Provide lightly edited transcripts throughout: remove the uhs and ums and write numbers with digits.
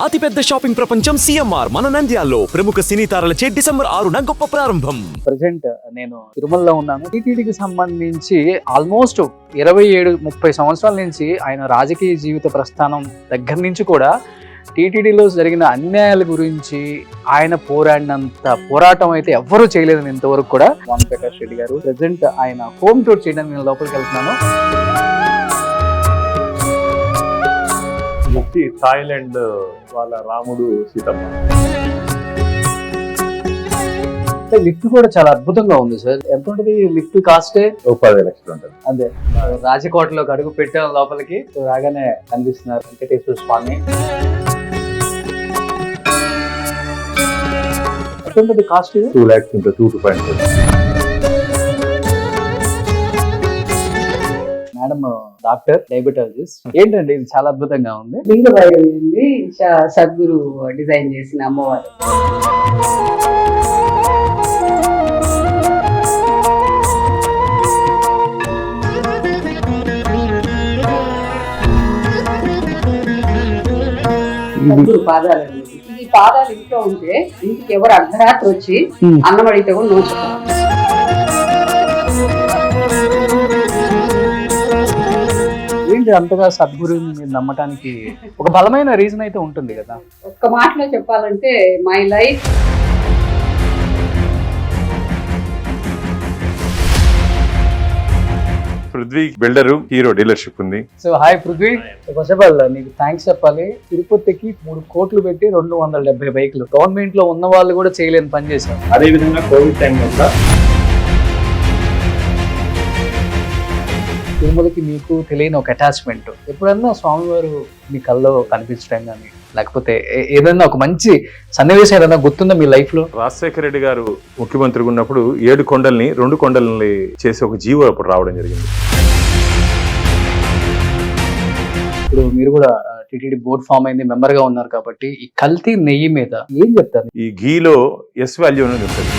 అతిపెద్ద షాపింగ్ ప్రపంచం సిఎంఆర్ మన నంద్యాలలో ప్రముఖ సినీ తారలచే డిసెంబర్ 6న గొప్ప ప్రారంభం. ప్రెసెంట్ నేను తిరుమలలో ఉన్నాను. టీటీడీకి సంబంధించి ఆల్మోస్ట్ 27-30 సంవత్సరాల నుంచి ఆయన రాజకీయ జీవిత ప్రస్థానం దగ్గర నుంచి కూడా టీటీడీలో జరిగిన అన్యాయాల గురించి ఆయన పోరాడినంత పోరాటం అయితే ఎవ్వరూ చేయలేదని ఇంతవరకు కూడా. వాన్ ప్రకాష్ రెడ్డి గారు ప్రెసెంట్ ఆయన హోమ్ టూర్ చేయడానికి నేను లోపలికి వెళ్తున్నాను. థాయిలాండ్ వాళ్ళ రాముడు సీతమ్మ. లిఫ్ట్ కూడా చాలా అద్భుతంగా ఉంది సార్. ఎంత ఉంటుంది లిఫ్ట్ కాస్ట్? 10 లక్షలు ఉంటుంది. అదే రాజకోటలోకి అడుగు పెట్టాం లోపలికి. రాగానే కనిపిస్తున్నారు వెంకటేశ్వర స్వామి. ఎంత ఉంటుంది కాస్ట్? 2 lakhs ఉంటుంది. 2 to 5. Madam doctor diabetologist. ఏంటండి ఇది చాలా అద్భుతంగా ఉంది. లింగ వైద్యుంది సద్గురు డిజైన్ చేసిన అమ్మవారు. సద్గురు పాదాలు. ఈ పాదాలు ఇంట్లో ఉంటే ఇంటికి ఎవరు అర్ధరాత్రి వచ్చి అన్నం అడిగితే కూడా నోచుకోవాలి. ఏంటి అంతగా సద్గురుని మీరు నమ్మటానికి ఒక బలమైన రీజన్ అయితే ఉంటుంది కదా? ఒక్క మాటలో చెప్పాలంటే my life. Prithvi builder, Hero dealership ఉంది. So hi Prithvi. First of all నీకు థ్యాంక్స్ చెప్పాలి. తిరుపతికి 3 కోట్లు పెట్టి 270 బైకులు గవర్నమెంట్ లో ఉన్న వాళ్ళు కూడా చేయలేని పని చేశారు. అదే విధంగా కోవిడ్ టైంలో కూడా తిరుమలకి మీకు తెలియని ఒక అటాచ్మెంట్. ఎప్పుడన్నా స్వామివారు మీ కల్లో కనిపించడం కానీ లేకపోతే ఏదైనా ఒక మంచి సన్నివేశం ఏదైనా గుర్తుందా మీ లైఫ్ లో? రాజశేఖర రెడ్డి గారు ముఖ్యమంత్రిగా ఉన్నప్పుడు 7 కొండల్ని 2 కొండల్ని చేసి ఒక జీవో అప్పుడు రావడం జరిగింది. ఇప్పుడు మీరు కూడా టీటీడీ బోర్డ్ ఫామ్ అయింది, మెంబర్ గా ఉన్నారు కాబట్టి ఈ కల్తీ నెయ్యి మీద ఏం చెప్తారు? ఈ ఘీలో ఎస్ వాల్యూ అనేది ఉంటుంది.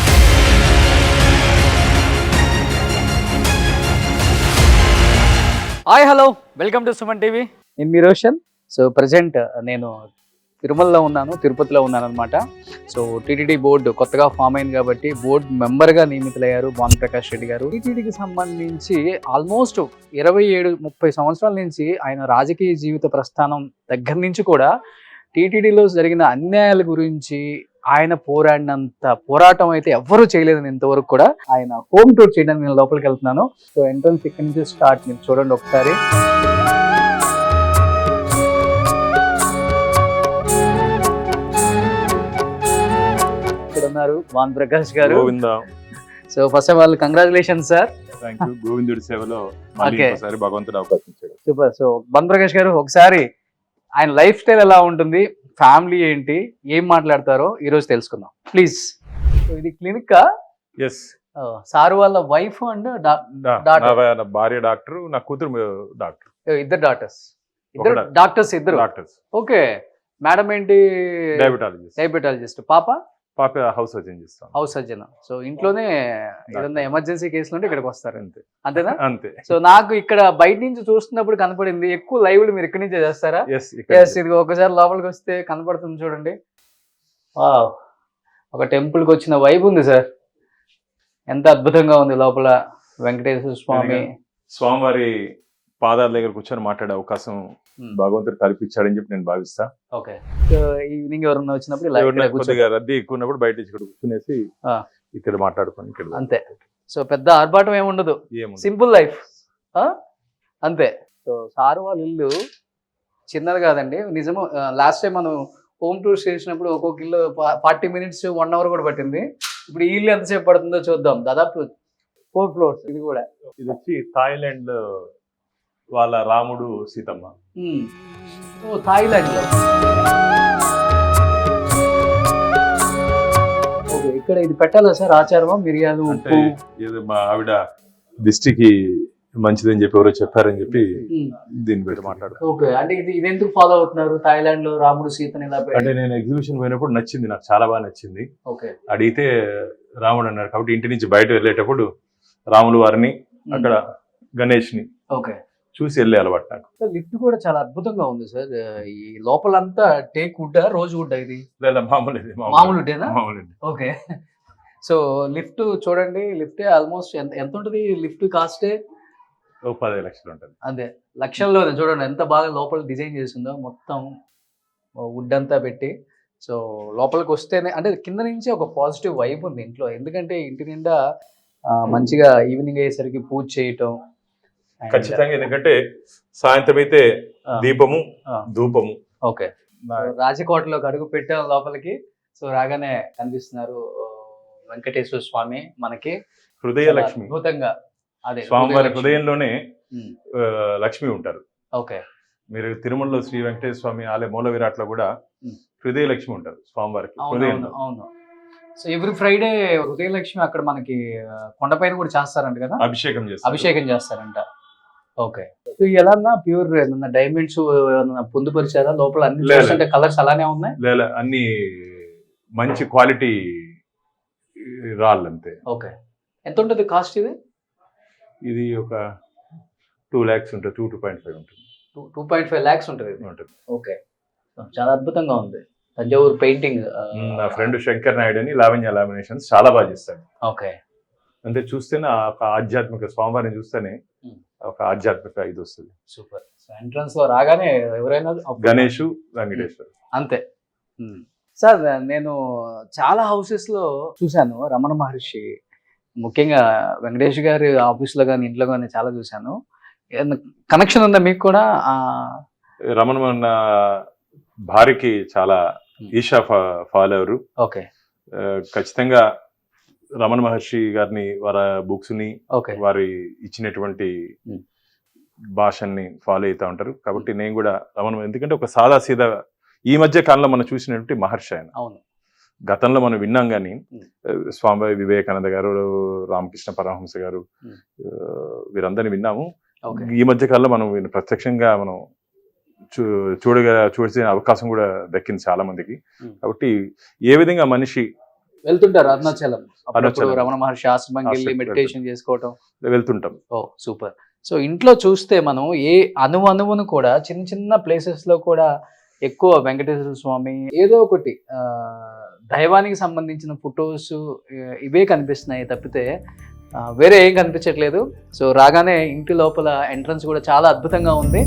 Hi hello, welcome to Suman TV. నేను మీ రోషన్. సో ప్రజెంట్ నేను తిరుమలలో ఉన్నాను, తిరుపతిలో ఉన్నాను అనమాట. సో టీటీడీ బోర్డు కొత్తగా ఫామ్ అయింది కాబట్టి బోర్డు మెంబర్గా నియమితులయ్యారు వాన్ ప్రకాష్ రెడ్డి గారు. టీటీడీకి సంబంధించి ఆల్మోస్ట్ 27-30 సంవత్సరాల నుంచి ఆయన రాజకీయ జీవిత ప్రస్థానం దగ్గర నుంచి కూడా టీటీడీలో జరిగిన అన్యాయాల గురించి ఆయన పోరాడినంత పోరాటం అయితే ఎవ్వరూ చేయలేదని ఇంతవరకు కూడా. ఆయన హోమ్ టూర్ చేయడానికి నేను లోపలికి వెళ్తున్నాను. సో ఎంట్రన్స్ ఇక్కడి నుంచి స్టార్ట్. మీరు చూడండి ఒకసారి. ఇక్కడ ఉన్నారు వాన్ ప్రకాష్ గారు. So first of all congratulation sir. గోవిందుడి సేవలో భగవంతుడు అవకాశం ఇచ్చాడు. సూపర్. సో వాన్ ప్రకాష్ గారు ఒకసారి ఆయన లైఫ్ స్టైల్ ఎలా ఉంటుంది, ఫ్యామిలీ ఏంటి, ఏం మాట్లాడతారో ఈ రోజు తెలుసుకుందాం ప్లీజ్. ఇది క్లినిక్. ఎస్, సార్ వాళ్ళ వైఫ్ అండ్ భార్య డాక్టర్, నా కూతురు డాక్టర్. ఇద్దరు డాక్టర్స్. డాక్టర్స్. ఓకే. మేడం ఏంటి? డయాబెటాలజిస్ట్. పాప హౌస్ సర్జన్ చేస్తాం. House surgeon. సో ఇంట్లోనే ఏదైనా ఎమర్జెన్సీ కేసులు ఉంటే ఇక్కడికి వస్తారు. అంతేనా? అంతే. సో నాకు ఇక్కడ బయట నుంచి చూస్తున్నప్పుడు కనపడింది ఎక్కువ లైవ్లు మీరు ఇక్కడి నుంచే చేస్తారా? ఇది ఒకసారి లోపలికి వస్తే కనపడుతుంది చూడండి. ఒక టెంపుల్ కి వచ్చిన వైబ్ ఉంది సార్. ఎంత అద్భుతంగా ఉంది లోపల. వెంకటేశ్వర స్వామివారి పాదాల దగ్గర కూర్చొని మాట్లాడే అవకాశం భగవంతుడు కల్పించాడని చెప్పి నేను భావిస్తా. ఓకే. సో ఈవినింగ్ ఎవరన్నా వచ్చినప్పుడు రద్దీ ఎక్కువ ఉన్నప్పుడు బయట ఇక్కడ కూర్చునేసి ఇక్కడ మాట్లాడుకోండి ఇక్కడ. అంతే. సో పెద్ద ఆర్భాటం ఏముండదు, సింపుల్ లైఫ్. అంతే. సో సార్ వాళ్ళ ఇల్లు చిన్నది కాదండి, నిజము. లాస్ట్ టైం మనం హోమ్ టూర్స్ చేసినప్పుడు ఒక్కొక్క ఇల్లు 40 minutes 1 hour కూడా పట్టింది. ఇప్పుడు ఈ ఇల్లు ఎంతసేపు పడుతుందో చూద్దాం. దాదాపు 4 floors. ఇది కూడా ఇది వచ్చి థాయిలాండ్ వాళ్ళ రాముడు సీతమ్మ. థాయిలాండ్ లో. ఓకే. ఇక్కడ ఇది పెట్టాలా సార్ ఆచారమా? మిరియాలు, ఉప్పు. ఇది మా ఆవిడ దిష్టికి మంచిదని చెప్పి ఎవరో చెప్పారని చెప్పి దీన్ని పెట్టి మాట్లాడుతాను. ఓకే. అంటే ఇది ఎందుకు ఫాలో అవుతున్నారు థాయిలాండ్ లో రాముడు సీతని ఇలా? అంటే నేను ఎగ్జిబిషన్ పోయినప్పుడు నచ్చింది, నాకు చాలా బాగా నచ్చింది. ఓకే. అడిగితే రాముడు అన్నారు కాబట్టి ఇంటి నుంచి బయట వెళ్ళేటప్పుడు రాములు వారిని, అక్కడ గణేష్ ని, ఓకే, చూసి వెళ్ళే అలవాటు నాకు. లిఫ్ట్ కూడా చాలా అద్భుతంగా ఉంది సార్. ఈ లోపలంతా టేక్ వుడ్ రోజ్ వుడ్ ఇది లేదా మామూలు ఇది, మామూలు వుడ్డేనా? మామూలు ఇది. ఓకే. సో లిఫ్ట్ చూడండి, లిఫ్ట్ ఆల్మోస్ట్ ఎంత ఉంటుంది లిఫ్ట్ కాస్ట్? ఓ 10 లక్షలు ఉంటుంది. అదే లక్షల్లో చూడండి ఎంత బాగా లోపల డిజైన్ చేసిందో, మొత్తం వుడ్ అంతా పెట్టి. సో లోపలికి వస్తేనే అంటే కింద నుంచి ఒక పాజిటివ్ వైబ్ ఉంది ఇంట్లో, ఎందుకంటే ఇంటి నిండా మంచిగా ఈవినింగ్ అయ్యేసరికి పూజ చేయటం. ఖచ్చితంగా, ఎందుకంటే సాయంత్రం అయితే దీపము ధూపము. ఓకే. రాజకోటలోకి అడుగు పెట్టాం లోపలికి. సో రాగానే కనిపిస్తున్నారు వెంకటేశ్వర స్వామి మనకి హృదయ లక్ష్మి. అద్భుతంగా అదే స్వామివారి హృదయంలోనే లక్ష్మి ఉంటారు. ఓకే. మీరు తిరుమలలో శ్రీ వెంకటేశ్వర స్వామి ఆలయ మూల విరాట్లో కూడా హృదయ లక్ష్మి ఉంటారు స్వామివారికి. అవును. సో ఎవ్రీ ఫ్రైడే హృదయలక్ష్మి అక్కడ మనకి కొండపైన కూడా చేస్తారంట కదా, అభిషేకం చేస్తారంట. ఓకే. సో ఎలా ప్యూర్ డైమండ్స్ పొందుపరిచారా లోపల? అన్ని చూస్తుంటే కలర్స్ అలానే ఉన్నాయి. లేదా అన్ని మంచి క్వాలిటీ రాళ్ళు అంతే. ఓకే. ఎంత ఉంటుంది కాస్ట్ ఇది? ఇది ఒక 2 lakhs ఉంటుంది, 2.5 ఉంటుంది. 2.5 lakhs ఉంటుంది. ఓకే. చాలా అద్భుతంగా ఉంది. తంజావూరు పెయింటింగ్. నా ఫ్రెండ్ శంకర్ నాయుడు అని లావణ్య లామినేషన్స్ చాలా బాగా చేస్తాడు. ఓకే. అంటే చూస్తేనే ఒక ఆధ్యాత్మిక స్వామివారిని చూస్తేనే ఒక ఆధ్యాత్మిక ఇది వస్తుంది. సూపర్. ఎంట్రన్స్ లో రాగానే ఎవరైనా గణేష్ వెంకటేశ్వర్ అంతే. సార్ నేను చాలా హౌసెస్ లో చూశాను రమణ మహర్షి, ముఖ్యంగా వెంకటేష్ గారి ఆఫీస్ లో కానీ ఇంట్లో కానీ చాలా చూశాను. కనెక్షన్ ఉందా మీకు కూడా? రమణ భార్యకి చాలా ఈషా ఫాలోవరు. ఓకే. ఖచ్చితంగా రమణ మహర్షి గారిని వారి బుక్స్ ని వారి ఇచ్చినటువంటి భాషని ఫాలో అవుతా ఉంటారు. కాబట్టి నేను కూడా ఎందుకంటే ఒక సాదా సీదా ఈ మధ్య కాలంలో మనం చూసినటువంటి మహర్షి ఆయన. అవును. గతంలో మనం విన్నాం కానీ స్వామి వివేకానంద గారు, రామకృష్ణ పరమహంస గారు, వీరందరినీ విన్నాము. ఈ మధ్య కాలంలో మనం ప్రత్యక్షంగా మనం చూసే అవకాశం కూడా దక్కింది చాలా మందికి. కాబట్టి ఏ విధంగా మనిషి వెళ్తుంటారు అరుణాచలం, రమణ మహర్షి ఆశ్రమంకి వెళ్ళి మెడిటేషన్ చేసుకోవటం వెళ్తుంటాం. ఓ సూపర్. సో ఇంట్లో చూస్తే మనం ఏ అణువును కూడా చిన్న చిన్న ప్లేసెస్ లో కూడా ఎక్కువ వెంకటేశ్వర స్వామి ఏదో ఒకటి దైవానికి సంబంధించిన ఫొటోస్ ఇవే కనిపిస్తున్నాయి తప్పితే వేరే ఏం కనిపించట్లేదు. సో రాగానే ఇంటి లోపల ఎంట్రన్స్ కూడా చాలా అద్భుతంగా ఉంది.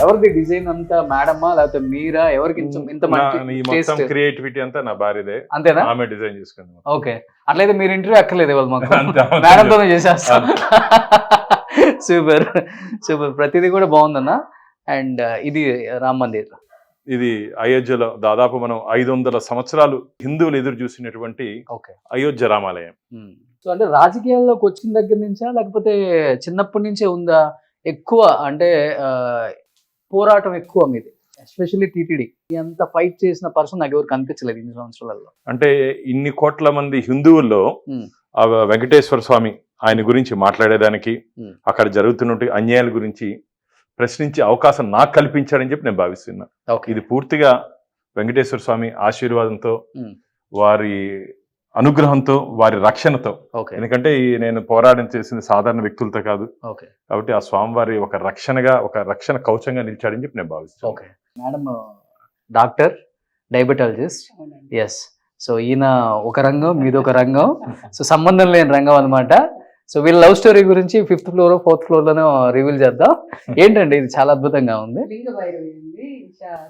ఎవరిది డిజైన్ అంతా మేడమా లేకపోతే మీరా? ఎవరికి ఇంత మొత్తం క్రియేటివిటీ అంతా నా భార్యదే. అంతేనా? ఆమె డిజైన్ చేసుకుంది. ఓకే. అట్లయితే మీరు ఇంటర్వ్యూ అక్కర్లేదు వాళ్ళు మాకు, మేడంతోనే చేసేస్తాం. Super super. ప్రతిదీ కూడా బాగుందన్న. అండ్ ఇది రామ్ మందిర్, ఇది అయోధ్యలో దాదాపు మనం 500 సంవత్సరాలు హిందువులు ఎదురు చూసినటువంటి అయోధ్య రామాలయం. సో అంటే రాజకీయాల్లోకి వచ్చిన దగ్గర నుంచా లేకపోతే చిన్నప్పటి నుంచే ఉందా? ఎక్కువ అంటే పోరాటం ఎక్కువ మీది, ఎస్పెషల్లీ టీటీడీ ఎంత ఫైట్ చేసిన పర్సన్ నాకు ఎవరు కనిపించలేదు ఇన్ని సంవత్సరాలలో. అంటే ఇన్ని కోట్ల మంది హిందువుల్లో వెంకటేశ్వర స్వామి ఆయన గురించి మాట్లాడేదానికి, అక్కడ జరుగుతున్న అన్యాయాల గురించి ప్రశ్నించే అవకాశం నాకు కల్పించాడని చెప్పి నేను భావిస్తున్నా. ఇది పూర్తిగా వెంకటేశ్వర స్వామి ఆశీర్వాదంతో, వారి అనుగ్రహంతో, వారి రక్షణతో. ఎందుకంటే నేను పోరాటం చేసింది సాధారణ వ్యక్తులతో కాదు కాబట్టి ఆ స్వామివారి ఒక రక్షణగా, ఒక రక్షణ కవచంగా నిలిచాడని చెప్పి నేను భావిస్తాను. Madam doctor, diabetologist. Yes. So ఈయన ఒక రంగం, మీది ఒక రంగం. సో సంబంధం లేని రంగం అనమాట. సో వీళ్ళ లవ్ స్టోరీ గురించి 5th floor 4th floor లోనే రివీల్ చేద్దాం. ఏంటండి ఇది చాలా అద్భుతంగా ఉంది.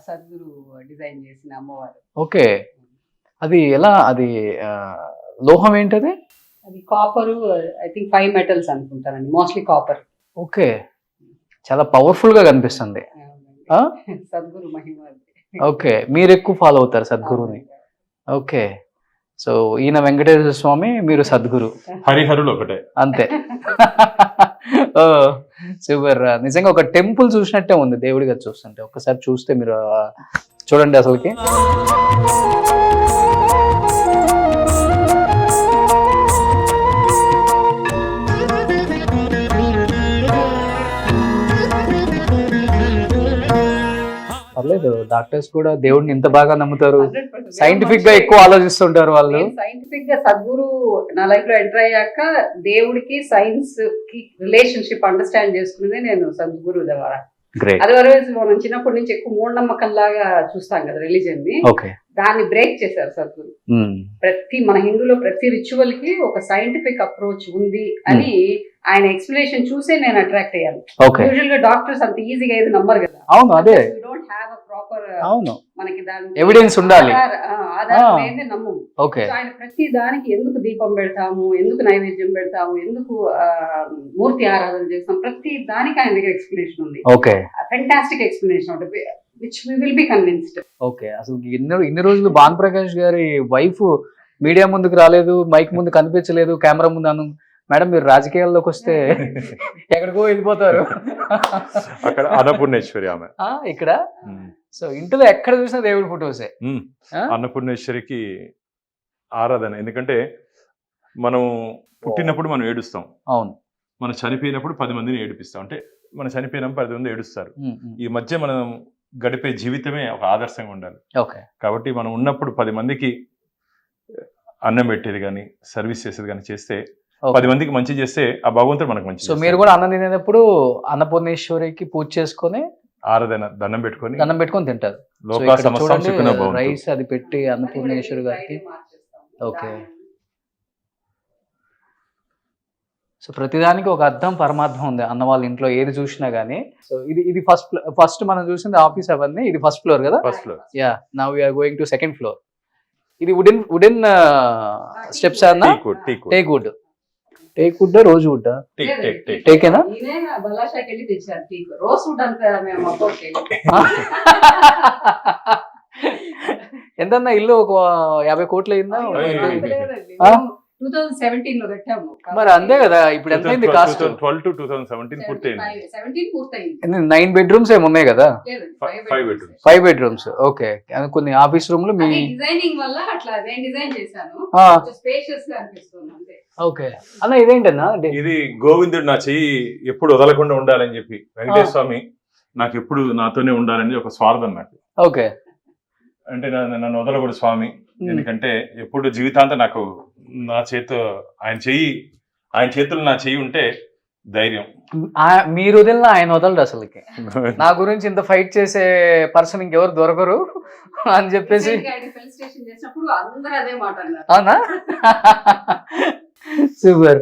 సద్గురు డిజైన్ చేసిన అమ్మవారు. ఓకే. అది ఎలా? అది లోహం ఏంటది? అది కాపర్, ఐ థింక్ 5 metals అనుకుంటానండి, మోస్ట్లీ కాపర్. ఓకే. చాలా పవర్ఫుల్ గా కనిపిస్తుంది. సద్గురు మహిమ. ఓకే. మీరు ఎక్కువ ఫాలో అవుతారు సద్గురుని. ఓకే. సో ఈయన వెంకటేశ్వర స్వామి, మీరు సద్గురు, హరిహరులు ఒకటే. అంతే. ఓ సూపర్. నిజంగా ఒక టెంపుల్ చూసినట్టే ఉంది దేవుడి గారు చూస్తుంటే. ఒక్కసారి చూస్తే మీరు చూడండి అసలుకి. పర్లేదు, డాక్టర్స్ కూడా దేవుడిని ఇంత బాగా నమ్ముతారు. సైంటిఫిక్ గా ఎక్కువ ఆలోచిస్తుంటారు వాళ్ళు. సైంటిఫిక్ గా సద్గురు నా లైఫ్ లో ఎంటర్ అయ్యాక దేవుడికి సైన్స్ కి రిలేషన్షిప్ అండర్స్టాండ్ చేసుకునేది నేను సద్గురు ద్వారా. అదర్వైజ్ మనం చిన్నప్పటి నుంచి ఎక్కువ మూఢనమ్మకం లాగా చూస్తాం కదా రిలీజన్ ని, దాన్ని బ్రేక్ చేశారు సద్గురు. ప్రతి మన హిందూలో ప్రతి రిచువల్ కి ఒక సైంటిఫిక్ అప్రోచ్ ఉంది అని ఆయన ఎక్స్ప్లెనేషన్ చూసే నేను అట్రాక్ట్ అయ్యాను. యూజువల్ గా డాక్టర్స్ అంత ఈజీగా ఏది నమ్మరు కదా. అవును, అదే. డోంట్ హ్యావ్ ఎ ప్రాపర్, అవును, మనకి దాని ఎవిడెన్స్ ఉండాలి, ఆధారం లేదే నమ్మము. ఓకే. ఆయన ప్రతి దానికి ఎందుకు దీపం పెడతాము, ఎందుకు నైవేద్యం పెడతాము, ఎందుకు మూర్తి ఆరాధన చేస్తాం, ప్రతి దానికి ఆయన దగ్గర ఎక్స్ప్లెనేషన్ ఉంది. ఓకే, ఫెంటాస్టిక్ ఎక్స్ప్లెనేషన్ ఉంటుంది, which we will be convinced. Okay. అసలు ఇన్ని రోజులు భాను ప్రకాష్ గారి వైఫ్ మీడియా ముందుకు రాలేదు, మైక్ ముందు కనిపించలేదు, కెమెరా ముందు అను. మేడం మీరు రాజకీయాల్లోకి వస్తే ఎక్కడికో వెళ్ళిపోతారు. అక్కడ అన్నపూర్ణేశ్వరి ఆమె, ఇక్కడ సో ఇంట్లో ఎక్కడ చూసినా దేవుడి ఫోటోసే. అన్నపూర్ణేశ్వరికి ఆరాధన. ఎందుకంటే మనం పుట్టినప్పుడు మనం ఏడుస్తాం, అవును, మనం చనిపోయినప్పుడు 10 మందిని ఏడిపిస్తాం. అంటే మనం చనిపోయినప్పుడు 10 మంది ఏడుస్తారు. ఈ మధ్య మనం గడిపే జీవితమే ఒక ఆదర్శంగా ఉండాలి. ఓకే. కాబట్టి మనం ఉన్నప్పుడు 10 మందికి అన్నం పెట్టేది కానీ సర్వీస్ చేసేది కానీ చేస్తే, 10 మందికి మంచి చేస్తే ఆ భగవంతుడు మనకు మంచి. సో మీరు కూడా అన్నం తినేటప్పుడు అన్నపూర్ణేశ్వరికి పూజ చేసుకొని ఆరాధన దండం పెట్టుకొని తింటారు. లోకా సమస్తం సుఖినో భవంతు. రైస్ అది పెట్టి అన్నపూర్ణేశ్వరి గారికి. ఓకే. సో ప్రతిదానికి ఒక అర్థం పరమార్థం ఉంది అన్న వాళ్ళ ఇంట్లో ఏది చూసినా గానీ. సో ఇది ఫస్ట్ మనం చూసింది ఆఫీస్ అవన్నీ. ఇది ఫస్ట్ ఫ్లోర్ కదా. First floor. Yeah, now we are going to second floor. ఇది వుడెన్ స్టెప్స్ అన్న. టేక్ వుడ్ రోజు వుడ్ టేకేనా? బలాషాకి వెళ్ళి తెచ్చారు టీక్. రోజ్ వుడ్ అంతా మేము ఎంతన్నా ఇల్లు ఒక 50 కోట్లు అయిందా? 2017 లో కట్టాము. మరి అంతే కదా. ఇప్పుడు ఎంత అయింది కాస్ట్? 2012 to 2017 పూర్తయింది. 17 పూర్తయింది. 9 బెడ్రూమ్స్ ఏమి ఉన్నాయి కదా? 5 బెడ్రూమ్స్. ఓకే. కొన్ని ఆఫీస్ రూమ్లు మీ డిజైనింగ్ వల్ల అట్లా నేను డిజైన్ చేశాను, స్పేషియస్ గా అనిపిస్తుంది అంతే. ఓకే అన్న. ఇదేంటన్నా? ఇది గోవిందుడు నా చెయ్యి ఎప్పుడు వదలకుండా ఉండాలని చెప్పి, వెంకటేశ్వర స్వామి నాకు ఎప్పుడు నాతోనే ఉండాలని ఒక స్వార్థం నాకు. ఓకే. అంటే నన్ను వదలకూడదు స్వామి, ఎందుకంటే ఎప్పుడు జీవితాంతం నాకు నా ఆయన చేతులు నా చెయ్యి ఉంటే ధైర్యం. మీరు వదిలిన ఆయన వదలడు అసలుకి. నా గురించి ఇంత ఫైట్ చేసే పర్సన్ ఇంకెవరు దొరకరు అని చెప్పేసి అవునా? సూపర్.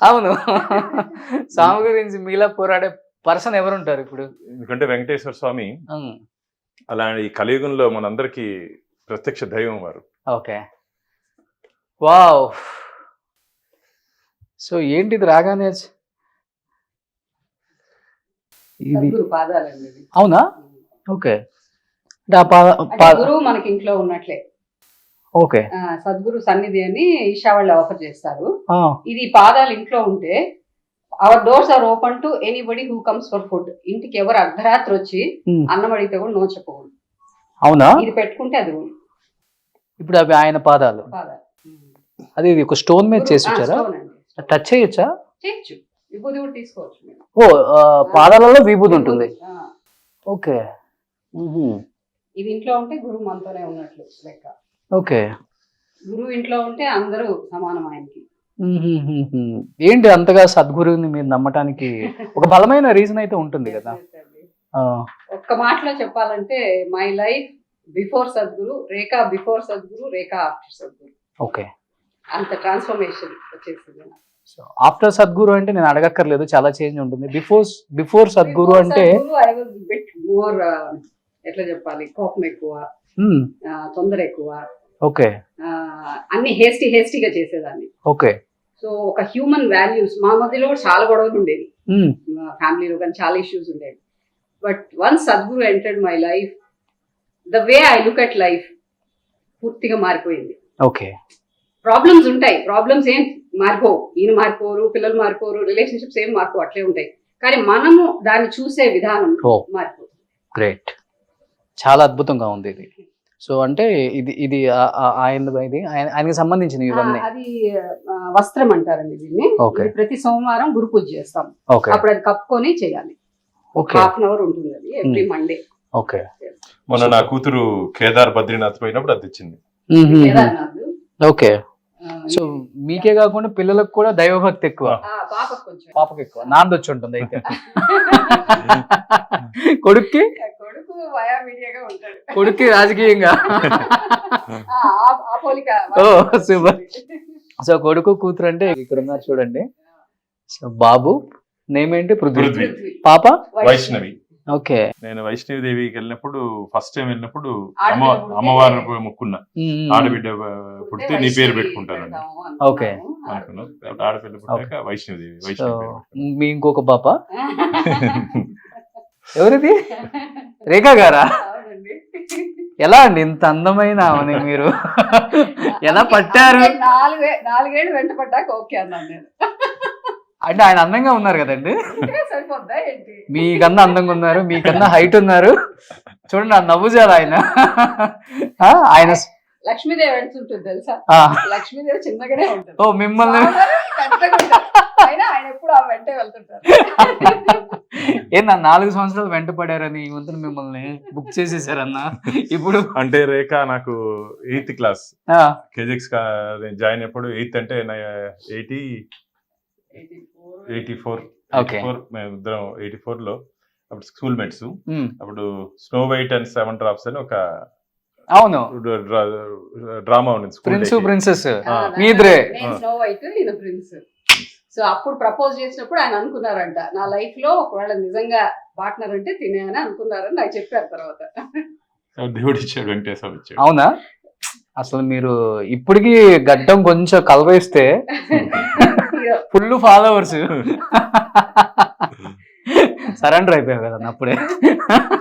అవును, స్వామి గురించి మీలా పోరాడే పర్సన్ ఎవరుంటారు ఇప్పుడు? ఎందుకంటే వెంకటేశ్వర స్వామి అలాంటి ఈ కలియుగంలో మనందరికీ ప్రత్యక్ష దైవం వారు. ఓకే. వావ్. సో ఏంటిది రాగానే? అవునా? ఓకే. గురువు మనకి ఇంట్లో ఉన్నట్లే. ఓకే. సద్గురు సన్నిధి అని ఈషా వాళ్ళు ఆఫర్ చేస్తారు. ఇది పాదాలు ఇంట్లో ఉంటే our doors are open to anybody who comes for food. ఇంటికి ఎవరు అర్ధరాత్రి వచ్చి అన్నం అడిగితే కూడా నో చెప్పకూడదు. అవునా? ఇది పెట్టుకుంటే అది ఇప్పుడు అవి ఆయన పాదాలు. అది ఒక స్టోన్ మీద చేసి వచ్చారా? టచ్ చేయొచ్చా? చేయొచ్చు. విభూది కూడా తీసుకోవచ్చు. ఓ, పాదాలలో విభూది ఉంటుంది. ఓకే. ఇది ఇంట్లో ఉంటే గురువు మనతోనే ఉన్నట్లు లెక్క. ఓకే. గురువు ఇంట్లో ఉంటే అందరూ సమానం ఆయనకి. ఏంటి అంతగా సద్గురువుని మీరు నమ్మటానికి ఒక బలమైన రీజన్ అయితే ఉంటుంది కదా? ఒక్క మాటలో చెప్పాలంటే my life before Sadhguru, Rekha before Sadhguru, Rekha after Sadhguru. Okay. అంత ట్రాన్స్ఫర్మేషన్ వచ్చేసింది. సో ఆఫ్టర్ సద్గురు అంటే నేను అడగక్కర్లేదు, చాలా చేంజ్ ఉంటుంది. బిఫోర్ సద్గురు అంటే ఐ వాజ్ బిట్ మోర్, ఎట్లా చెప్పాలి, కోపం ఎక్కువ, తొందర ఎక్కువ. ఓకే. అన్ని హేస్టీగా చేసేదాన్ని. ఓకే. సో ఒక హ్యూమన్ వాల్యూస్ మా మధ్యలో చాలా గొడవలు ఉండేది, ఫ్యామిలీలో కానీ చాలా ఇష్యూస్ ఉండేవి. But once Sadhguru entered my life, the way I look at life, పూర్తిగా మారిపోయింది. ఓకే. ప్రాబ్లమ్స్ ఉంటాయి, ప్రాబ్లమ్స్ ఏం మారిపోవు, ఈయన మారిపోరు, పిల్లలు మారిపోరు, రిలేషన్షిప్స్ ఏం మారిపోవు, అట్లే ఉంటాయి. కానీ మనము దాన్ని చూసే విధానం మారిపోతుంది. గ్రేట్, చాలా అద్భుతంగా ఉంది ఇది. సో అంటే ఇది ఆయనకి సంబంధించిన ఇవన్నీ. అది వస్త్రం అంటారండి దీన్ని. ఇది ప్రతి సోమవారం గురు పూజ చేస్తాం. అప్పుడు అది కప్పుకొని చేయాలి. హాఫ్ అన్ అవర్ ఉంటుంది అది ఎవ్రీ మండే. ఓకే. మొన్న నా కూతురు కేదార్ బద్రీనాథ్ పోయినప్పుడు అది తెచ్చింది. ఓకే. సో మీకే కాకుండా పిల్లలకు కూడా దైవభక్తి ఎక్కువ, పాపకు ఎక్కువ, నాందొచ్చి ఉంటుంది అయితే. కొడుక్కి కొడుక్కి రాజకీయంగా. ఓ సూపర్. సో కొడుకు కూతురు అంటే ఇక్కడ ఉన్నారు చూడండి. సో బాబు నేమ్ ఏంటి? పృథ్వీ. పాప వైష్ణవి. ఓకే. నేను వైష్ణవి దేవికి వెళ్ళినప్పుడు ఫస్ట్ టైం వెళ్ళినప్పుడు అమ్మవారిని మొక్కున్నా, ఆడబిడ్డ పుడితే నీ పేరు పెట్టుకుంటానండి. ఓకే. అనుకున్నా. ఆడపిల్ల పుట్టాక వైష్ణవి దేవి. వైష్ణవి మీ ఇంకొక పాప ఎవరిది? రేఖా గారా? ఎలా అండి ఇంత అందమైన ఆమెని మీరు ఎలా పట్టారు? 4 ఏళ్ళు వెంట పడ్డాక ఓకే అన్నాను నేను. అంటే ఆయన అందంగా ఉన్నారు కదండి, మీకన్నా అందంగా ఉన్నారు, మీకన్నా హైట్ ఉన్నారు. చూడండి ఆ నవ్వు చాలు ఆయన. ఆయన లక్ష్మీదేవి వెళ్తుంటుంది తెలుసా? లక్ష్మీదేవి చిన్నగానే ఉంటుంది. ఓ మిమ్మల్ని ఆయన ఎప్పుడు ఆ వెంటే వెళ్తుంటారు. నా 4 సంవత్సరాలు వెంట పడారని ఈ వంతున మిమ్మల్ని బుక్ చేసేసారన్నా. ఇప్పుడు అంటే రేఖ నాకు 8th క్లాస్ కేజెక్స్ జాయిన్ అప్పుడు 8th అంటే 84 మేము ఇద్దరం 84 లో అప్పుడు స్కూల్ మేట్స్. అప్పుడు స్నో వైట్ అండ్ 7 డ్రాప్స్ అని ఒక అవును డ్రామా ఉంది, ప్రిన్స్ ప్రిన్సెస్. మీద్రే స్నో వైట్, ఈయన ప్రిన్స్. సో అప్పుడు ప్రపోజ్ చేసినప్పుడు ఆయన అనుకున్నారంట, నా లైఫ్ లో ఒకవేళ నిజంగా పార్ట్నర్ అంటే తినే అని అనుకున్నారని నాకు చెప్పారు. తర్వాత దేవుడు ఇచ్చాడు, వెంకటేశ్వర ఇచ్చాడు. అవునా? అసలు మీరు ఇప్పటికి గడ్డం కొంచెం కలవేస్తే ఫుల్ ఫాలోవర్స్. సరెండర్ అయిపోయావు కదా అప్పుడే.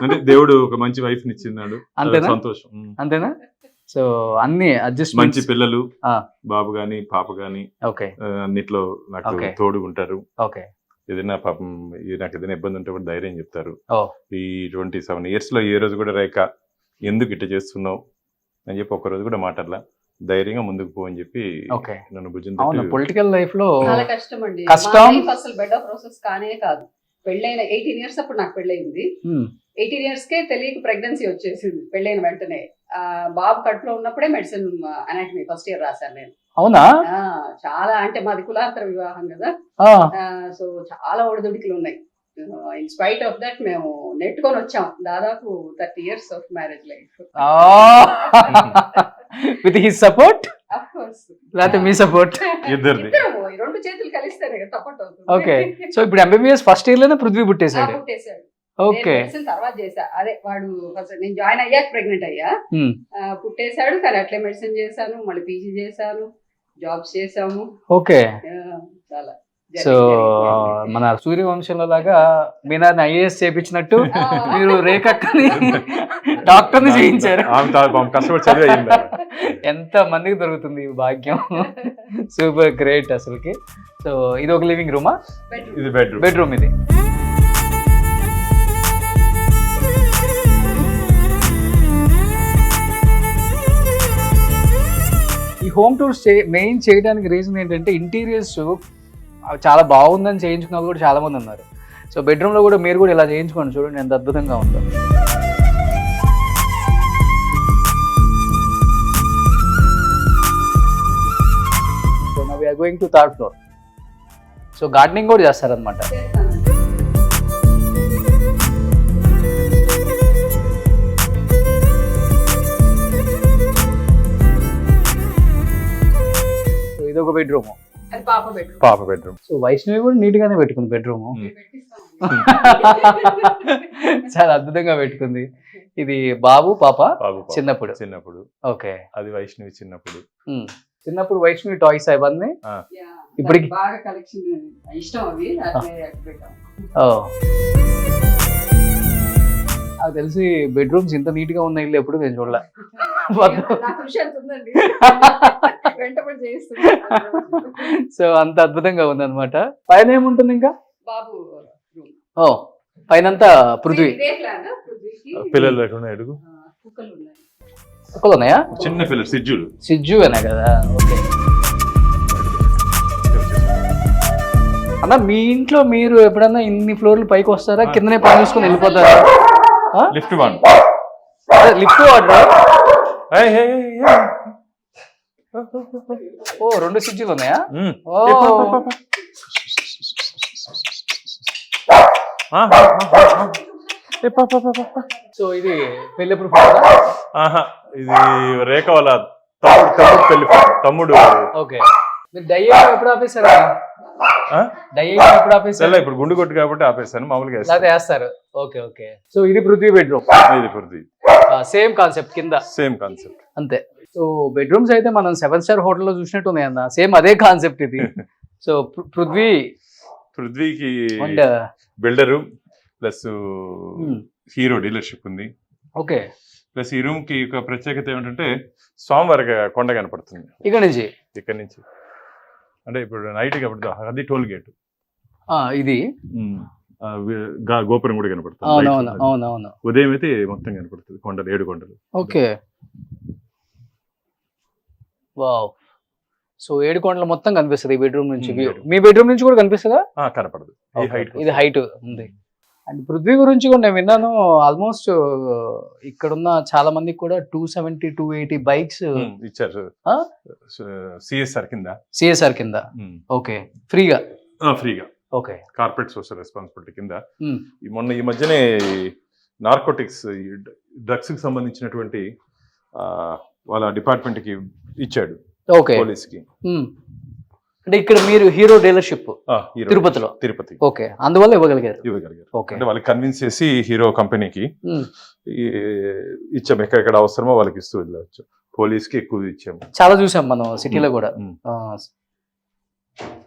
అంటే దేవుడు ఒక మంచి వైఫ్ ని ఇచ్చిన్నాడు, అంతేనా? సంతోషం. అంతేనా? సో అన్ని అడ్జస్ట్, మంచి పిల్లలు, బాబు గాని పాప గాని అన్నిట్లో నాకు తోడుగుంటారు. ఏదైనా పాపం నాకు ఏదైనా ఇబ్బంది ఉంటే కూడా ధైర్యం చెప్తారు. ఈ 27 years లో ఏ రోజు కూడా రేఖ ఎందుకు ఇట్లా చేస్తున్నావు అని చెప్పి ఒక్కరోజు కూడా మాట్లాడలా, ధైర్యంగా ముందుకు పో అని చెప్పి నన్ను భుజం. పొలిటికల్ లైఫ్ లో చాలా కష్టం అండి. అసలు బెడ్ ఆఫ్ ప్రాసెస్ కానే కాదు. పెళ్ళైన 18 years అప్పుడు నాకు పెళ్ళయింది. 18 years కే తెలియక ప్రెగ్నెన్సీ వచ్చేసింది పెళ్ళైన వెంటనే. బాబు కడుపులో ఉన్నప్పుడే మెడిసిన్ అనాటమీ ఫస్ట్ ఇయర్ రాశాను నేను. అవునా? చాలా అంటే మాది కులాంతర వివాహం కదా, సో చాలా ఒడిదుడికలు ఉన్నాయి. ఇన్ స్పైట్ ఆఫ్ దట్ మేము నెట్టుకొని వచ్చాం దాదాపు 30 years of marriage life. With his support of course, లేకపోతే మీ సపోర్ట్? ఇద్దరిది, 2 చేతులు కలిస్తేనే సపోర్ట్ అవుతుంది. ఓకే. సో ఇప్పుడు MBBS ఫస్ట్ ఇయర్ లోనే పృథ్వీ పుట్టేశాడు. ఓకే. తర్వాత చేసా, అదే వాడు ఫస్ట్ నేను జాయిన్ అయ్యాక ప్రెగ్నెంట్ అయ్యా, పుట్టేశాడు. కానీ అట్లే మెడిసిన్ చేశాను, మళ్ళీ పీజీ చేశాను, జాబ్స్ చేసాము. ఓకే. చాలా. సో మన సూర్యవంశంలో లాగా మీనాన్ని IAS చేయించినట్టు మీరు రేఖని డాక్టర్ని చేయించారు. ఎంత మందికి దొరుకుతుంది ఈ భాగ్యం. సూపర్ గ్రేట్ అసలుకి. సో ఇది ఒక లివింగ్ రూమా? ఇది బెడ్రూమ్. ఇది ఈ హోమ్ టూర్స్ మెయిన్ చేయడానికి రీజన్ ఏంటంటే ఇంటీరియర్స్ చాలా బాగుందని చేయించుకున్న వాళ్ళు కూడా చాలా మంది ఉన్నారు. సో బెడ్రూమ్లో కూడా మీరు కూడా ఇలా చేయించుకోండి, చూడండి ఎంత అద్భుతంగా ఉందో. So now we are going to 3rd floor. So gardening కూడా చేస్తారనమాట. సో ఇది ఒక బెడ్రూమ్, పాప బెడ్రూమ్. సో వైష్ణవి కూడా నీట్ గానే పెట్టుకుంది బెడ్రూమ్. చాలా అద్భుతంగా పెట్టుకుంది. ఇది బాబు పాప చిన్నప్పుడు. ఓకే. అది వైష్ణవి చిన్నప్పుడు వైష్ణవి టాయ్స్ అవన్నీ ఇప్పటికి బాగా కలెక్షన్ ఇష్టం. అవి నాకు తెలిసి బెడ్రూమ్స్ ఇంత నీట్ గా ఉన్న ఇల్లు ఎప్పుడు నేను చూడలే. నా కృషి ఎంత ఉందండి వెంటబడి చేస్తున్నాను. సో అంత అద్భుతంగా ఉందన్నమాట. పైన ఏముంటుంది ఇంకా? బాబు ఓ పైనంతా పృథ్వీ. ఇదే ప్లాన్ పృథ్వీకి. పిల్లలు లేకుండా అడుగు. కుక్కలు ఉన్నాయి. కుక్కలు ఉన్నాయా? చిన్న పిల్లలు సిజ్జులు. సిజ్జు అనే కదా. ఓకే అన్న, మీ ఇంట్లో మీరు ఎప్పుడన్నా ఇన్ని ఫ్లోర్లు పైకి వస్తారా, కిందనే పని చూసుకొని వెళ్ళిపోతారా? Lift one. లిఫ్ట్ వాడరా? ఓ 2 సిజ్జులు ఉన్నాయా? ఓ సో ఇది పెళ్ళెప్పుడు ఇది రేఖ వాళ్ళ తమ్ముడు పెళ్లి తమ్ముడు. ఓకే. మీరు డై ఎప్పుడు ఆపేశారా? డై ఎప్పుడు ఆపేసారు? ఇప్పుడు గుండు కొట్టు కాబట్టి ఆపేస్తాను, మామూలుగా వేస్తారు. Okay okay. సో ఇది పృథ్వీ బెడ్రూమ్. ఇది పృథ్వీ. సేమ్ కాన్సెప్ట్ కింద. సేమ్ కాన్సెప్ట్ అంతే. సో బెడ్రూమ్స్ అయితే మనం 7 స్టార్ హోటల్లో చూసినట్టు ఉన్నాయి అన్న. సేమ్ అదే కాన్సెప్ట్ ఇది. సో పృథ్వీకి బిల్డరు ప్లస్ హీరో డీలర్షిప్ ఉంది. ఓకే. ప్లస్ ఈ రూమ్ కి ఒక ప్రత్యేకత ఏమిటంటే స్వామివారి కొండ కనపడుతుంది ఇక్కడ నుంచి. అంటే ఇప్పుడు నైట్ కాబట్టి అది టోల్ గేట్. ఇది గోపురం కూడా కనపడుతుంది. ఉదయం అయితే మొత్తం కనపడుతుంది కొండలు, 7 కొండలు. ఓకే. వావ్. సో 7 కొండలు మొత్తం కనిపిస్తుంది ఈ బెడ్రూమ్ నుంచి. మీ బెడ్రూమ్ నుంచి కూడా కనిపిస్తుందా? కనపడదు. ఇది హైట్ ఉంది. అండ్ పృథ్వీ గురించి కూడా నేను విన్నాను, ఆల్మోస్ట్ ఇక్కడున్న చాలా మందికి కూడా 270, 280 బైక్స్ ఇచ్చారు సిఎస్ఆర్ కింద. ఓకే. ఫ్రీగా. ఓకే. కార్పొరేట్ సోషల్ రెస్పాన్సిబిలిటీ కింద. ఈ మధ్యనే నార్కోటిక్స్, డ్రగ్స్ కి సంబంధించినటువంటి వాళ్ళ డిపార్ట్మెంట్ కి ఇచ్చాడు. ఓకే. పోలీస్ కి. అంటే ఇక్కడ మీరు హీరో డీలర్షిప్ తిరుపతి. ఓకే. అందువల్ల ఇవ్వగలిగారు. ఓకే. అంటే వాళ్ళకి కన్విన్స్ చేసి హీరో కంపెనీకి ఇచ్చాము. ఎక్కడెక్కడ అవసరమో వాళ్ళకి ఇస్తూ వెళ్ళవచ్చు. పోలీస్ కి ఎక్కువ ఇచ్చాము. చాలా చూసాం మనం సిటీలో కూడా.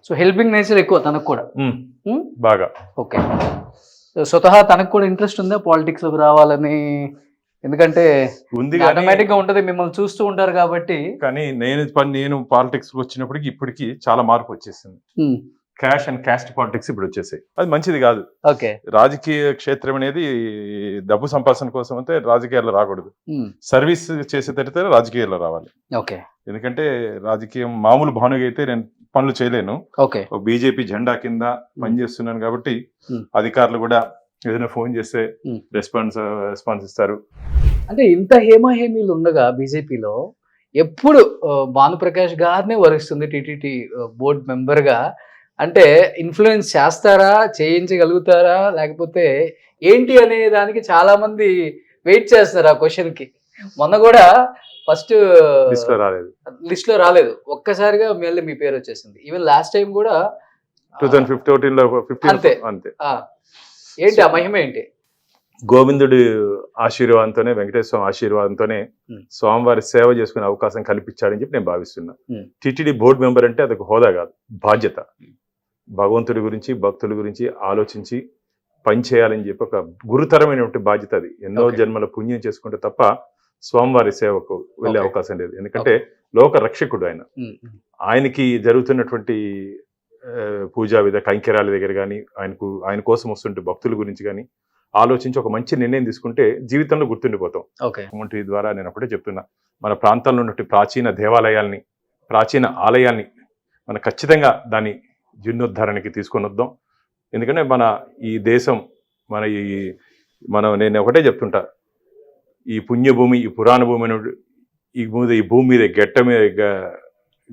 సో హెల్పింగ్ నేచర్ ఎక్కువ తనకు కూడా బాగా. ఓకే. స్వతహా తనకు కూడా ఇంట్రెస్ట్ ఉందా పాలిటిక్స్ లోకి రావాలని? ఎందుకంటే ఆటోమేటిక్ గా ఉంటది, మిమ్మల్ని చూస్తూ ఉంటారు కాబట్టి. కానీ నేను పాలిటిక్స్ వచ్చినప్పటికి ఇప్పటికి చాలా మార్పు వచ్చేసింది. క్యాష్ అండ్ క్యాస్ట్ పాలిటిక్స్ ఇప్పుడు వచ్చేసాయి. అది మంచిది కాదు. ఓకే. రాజకీయ క్షేత్రం అనేది డబ్బు సంపాదన కోసం అయితే రాజకీయాల్లో రాకూడదు. సర్వీస్ చేసే తరితే రాజకీయాల్లో రావాలి. ఓకే. ఎందుకంటే రాజకీయం మామూలు భానుగా అయితే నేను పనులు చేయలేను. ఓకే. బీజేపీ జెండా కింద పనిచేస్తున్నాను కాబట్టి అధికారులు కూడా ఏదైనా ఫోన్ చేస్తే రెస్పాన్స్ ఇస్తారు. అంటే ఇంత హేమాహేమీలు ఉండగా బీజేపీలో ఎప్పుడు భానుప్రకాష్ గారినే వరిస్తుంది టీటీడీ బోర్డు మెంబర్ గా. అంటే ఇన్ఫ్లుయెన్స్ చేస్తారా, చేయించగలుగుతారా, లేకపోతే ఏంటి అనే దానికి చాలా మంది వెయిట్ చేస్తారు ఆ క్వశ్చన్ కి. మొన్న కూడా ఫస్ట్ లిస్ట్ లో రాలేదు, ఒక్కసారిగా మళ్ళీ మీ పేరు వచ్చేసింది. ఈవెన్ లాస్ట్ టైం కూడా 2015 అంతే. ఏంటి ఆ మహిమ ఏంటి? గోవిందుడి ఆశీర్వాదంతోనే, వెంకటేశ్వర ఆశీర్వాదంతోనే స్వామివారి సేవ చేసుకునే అవకాశం కల్పించాడని చెప్పి నేను భావిస్తున్నా. టీటీడీ బోర్డు మెంబర్ అంటే అదొక హోదా కాదు, బాధ్యత. భగవంతుడి గురించి, భక్తుల గురించి ఆలోచించి పనిచేయాలని చెప్పి ఒక గురుతరమైనటువంటి బాధ్యత అది. ఎన్నో జన్మల పుణ్యం చేసుకుంటే తప్ప స్వామివారి సేవకు వెళ్ళే అవకాశం లేదు. ఎందుకంటే లోక రక్షకుడు ఆయన. ఆయనకి జరుగుతున్నటువంటి పూజా కైంకర్యాల దగ్గర కానీ, ఆయన కోసం వస్తుంటే భక్తుల గురించి కానీ ఆలోచించి ఒక మంచి నిర్ణయం తీసుకుంటే జీవితంలో గుర్తుండిపోతాం. కమ్యూనిటీ ద్వారా నేను అప్పుడే చెప్తున్నా, మన ప్రాంతంలో ఉన్నటువంటి ప్రాచీన దేవాలయాల్ని, ప్రాచీన ఆలయాల్ని మనం ఖచ్చితంగా దాని జీర్ణోద్ధరణకి తీసుకొని వద్దాం. ఎందుకంటే మన ఈ దేశం, నేను ఒకటే చెప్తుంటా, ఈ పుణ్యభూమి, ఈ పురాణ భూమి, ఈ భూమి మీద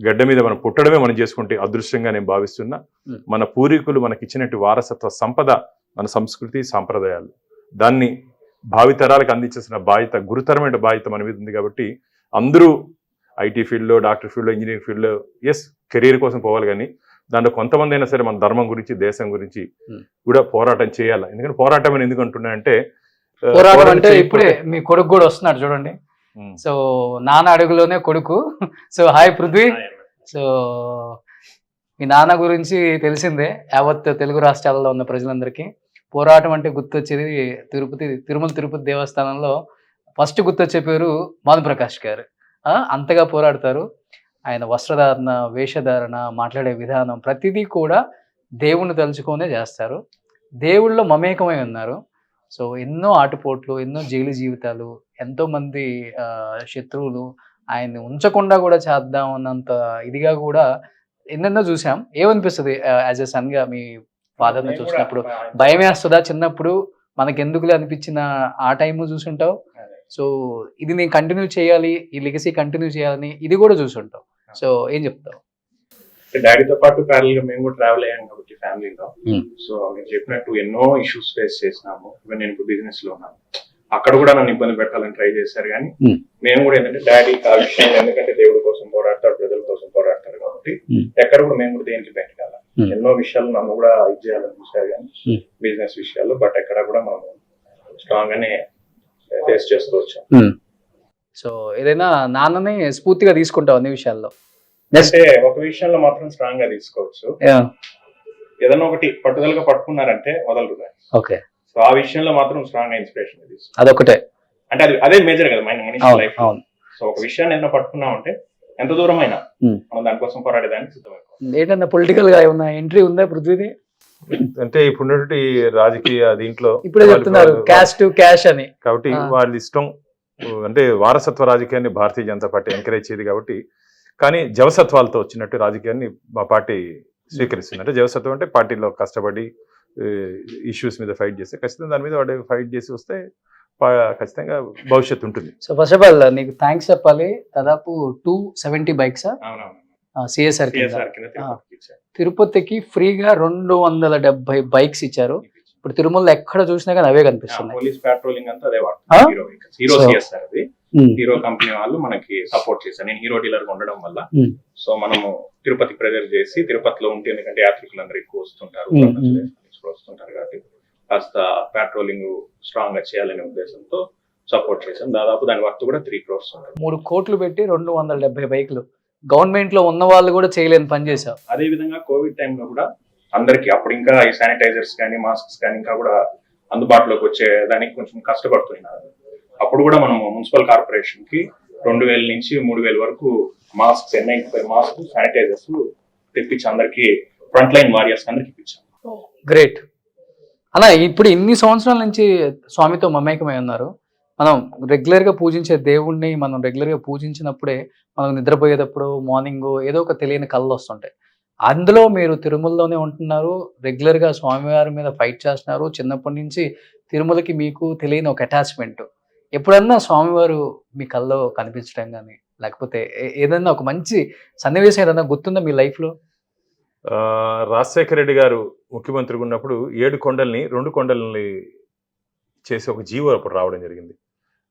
గడ్డ మీద మనం పుట్టడమే మనం చేసుకుంటే అదృష్టంగా నేను భావిస్తున్నా. మన పూర్వీకులు మనకి ఇచ్చినట్టు వారసత్వ సంపద, మన సంస్కృతి, సాంప్రదాయాలు, దాన్ని భావితరాలకు అందించాల్సిన బాధ్యత, గురుతరమైన బాధ్యత మన మీద ఉంది. కాబట్టి అందరూ ఐటీ ఫీల్డ్లో, డాక్టర్ ఫీల్డ్లో, ఇంజనీరింగ్ ఫీల్డ్లో కెరీర్ కోసం పోవాలి. కానీ దాంట్లో కొంతమంది అయినా సరే మన ధర్మం గురించి, దేశం గురించి కూడా పోరాటం చేయాలి. ఎందుకంటే పోరాటం అని ఎందుకు అంటున్నా అంటే, పోరాటం అంటే ఇప్పుడే మీ కొడుకు కూడా వస్తున్నాడు చూడండి. సో నాన్న అడుగులోనే కొడుకు. So hi Prithvi. సో మీ నాన్న గురించి తెలిసిందే యావత్ తెలుగు రాష్ట్రాలలో ఉన్న ప్రజలందరికీ. పోరాటం అంటే గుర్తొచ్చేది తిరుమల తిరుపతి దేవస్థానంలో ఫస్ట్ గుర్తొచ్చే పేరు భానుప్రకాష్ గారు. అంతగా పోరాడతారు. ఆయన వస్త్రధారణ, వేషధారణ, మాట్లాడే విధానం ప్రతిదీ కూడా దేవుణ్ణి తలుచుకొనే చేస్తారు. దేవుళ్ళో మమేకమై ఉన్నారు. సో ఎన్నో ఆటుపోట్లు, ఎన్నో జైలు జీవితాలు, ఎంతోమంది శత్రువులు ఆయన్ని ఉంచకుండా కూడా చేద్దాం అన్నంత ఇదిగా కూడా ఎన్నెన్నో చూసాం. ఏమనిపిస్తుంది యాజ్ ఎ సన్‌గా మీ ఫాదర్‌ని చూసినప్పుడు? భయమేస్తదా చిన్నప్పుడు? మనకెందుకులే అనిపించిన ఆ టైము చూసుంటావు. సో ఇది నేను కంటిన్యూ చేయాలి, ఈ లెగసీ కంటిన్యూ చేయాలని ఇది కూడా చూసుంటావు. సో ఏం చెప్తావు? డాడీతో పాటు ప్యారల్ గా మేము కూడా ట్రావెల్ అయ్యాం కాబట్టి ఫ్యామిలీలో. సో మీరు చెప్పినట్టు ఎన్నో ఇష్యూస్ ఫేస్ చేసినాము. ఈవెన్ నేను ఇప్పుడు బిజినెస్ లో ఉన్నాను, అక్కడ కూడా నన్ను ఇబ్బంది పెట్టాలని ట్రై చేశారు. కానీ మేము కూడా ఏంటంటే డాడీ ఆ విషయంలో, ఎందుకంటే దేవుడి కోసం పోరాడతారు, ప్రజల కోసం పోరాడతారు కాబట్టి ఎక్కడ కూడా మేము కూడా దేనికి బయటకాల. ఎన్నో విషయాలు నన్ను కూడా ఇది చేయాలని చూశారు కానీ బిజినెస్ విషయాల్లో, బట్ ఎక్కడ కూడా మనం స్ట్రాంగ్ గానే ఫేస్ చేసుకోవచ్చు. సో ఏదైనా నాన్నని స్ఫూర్తిగా తీసుకుంటావు అన్ని విషయాల్లో? అంటే ఒక విషయంలో మాత్రం స్ట్రాంగ్ గా తీసుకోవచ్చు. ఏదైనా ఒకటి పట్టుదలగా పట్టుకున్నారంటే వదలరు. ఓకే. సో ఆ విషయంలో మాత్రం స్ట్రాంగ్ గా ఇన్స్పిరేషన్ తీసుకోవచ్చు. అదొకటే. అంటే అదే మేజర్ కదా మనిషి లైఫ్. సో ఒక విషయాన్ని ఏదైనా పట్టుకున్నామంటే ఎంత దూరం అయినా మనం దానికోసం పోరాడేదానికి సిద్ధమైపోతాం. ఏంటన్నా పొలిటికల్ గా ఏమన్నా ఎంట్రీ ఉందా పృథ్వీది? అంటే ఇప్పుడున్నటువంటి రాజకీయ దీంట్లో ఇప్పుడే చెప్తున్నారు క్యాష్ టు క్యాష్ అని. కాబట్టి వాళ్ళ ఇష్టం. అంటే వారసత్వ రాజకీయాన్ని భారతీయ జనతా పార్టీ ఎంకరేజ్ చేయదు కాబట్టి, కానీ జవసత్వాలతో వచ్చినట్టు రాజకీయాన్ని మా పార్టీ స్వీకరిస్తుంది. అంటే జవసత్వం అంటే పార్టీలో కష్టపడి ఇష్యూస్ మీద ఫైట్ చేస్తే ఖచ్చితంగా దాని మీద వాడు ఫైట్ చేసి వస్తే ఖచ్చితంగా భవిష్యత్తు ఉంటుంది. సో ఫస్ట్ ఆఫ్ ఆల్ నీకు థ్యాంక్స్ చెప్పాలి. దాదాపు 270 బైక్స్ సిఎస్ఆర్ తిరుపతికి ఫ్రీగా 270 బైక్స్ ఇచ్చారు. ఇప్పుడు తిరుమలలో ఎక్కడ చూసినా కానీ అవే కనిపిస్తున్నాయి. పోలీస్ పెట్రోలింగ్ అంతా అదే వాడుతుంది. హీరో సిఎస్ఆర్ అది హీరో కంపెనీ వాళ్ళు మనకి సపోర్ట్ చేశారు. నేను హీరో డీలర్ గా ఉండడం వల్ల సో మనము తిరుపతి ప్రెజర్ చేసి తిరుపతిలో ఉంటే, ఎందుకంటే యాత్రికులు అందరూ ఎక్కువ వస్తుంటారు వస్తుంటారు కాబట్టి కాస్త పెట్రోలింగ్ స్ట్రాంగ్ గా చేయాలనే ఉద్దేశంతో సపోర్ట్ చేశాం. దాదాపు దాని వర్త్ కూడా 3 crores ఉంటుంది. 3 కోట్లు పెట్టి 270 బైక్లు గవర్నమెంట్ లో ఉన్న వాళ్ళు కూడా చేయలేని పని చేశారు. అదే విధంగా కోవిడ్ టైంలో కూడా అందరికి అప్పుడు ఇంకా ఈ శానిటైజర్స్ కానీ మాస్క్స్ కానీ ఇంకా కూడా అందుబాటులోకి వచ్చే దానికి కొంచెం కష్టపడుతున్నారు. అప్పుడు కూడా మనము మున్సిపల్ కార్పొరేషన్ కి 2000 నుంచి 3000 వరకు మాస్క్స్, N95 మాస్క్, శానిటైజర్స్ తెప్పించి అందరికి ఫ్రంట్ లైన్ వారియర్స్ అందరికి ఇప్పించాం. గ్రేట్. అలా ఇప్పుడు ఇన్ని సంవత్సరాల నుంచి స్వామితో మమేకమై ఉన్నారు. మనం రెగ్యులర్ గా పూజించే దేవుణ్ణి మనం రెగ్యులర్ గా పూజించినప్పుడే మనం నిద్రపోయేటప్పుడు మార్నింగ్ ఏదో ఒక తెలియని కళ్ళు వస్తుంటాయి. అందులో మీరు తిరుమలలోనే ఉంటున్నారు, రెగ్యులర్ గా స్వామివారి మీద ఫైట్ చేస్తున్నారు. చిన్నప్పటి నుంచి తిరుమలకి మీకు తెలియని ఒక అటాచ్మెంట్. ఎప్పుడన్నా స్వామివారు మీ కల్లో కనిపించడం కానీ, లేకపోతే ఏదన్నా ఒక మంచి సన్నివేశం ఏదన్నా గుర్తుందా మీ లైఫ్ లో? రాజశేఖర రెడ్డి గారు ముఖ్యమంత్రిగా ఉన్నప్పుడు 7 కొండల్ని 2 కొండల్ని చేసి ఒక జీవో అప్పుడు రావడం జరిగింది.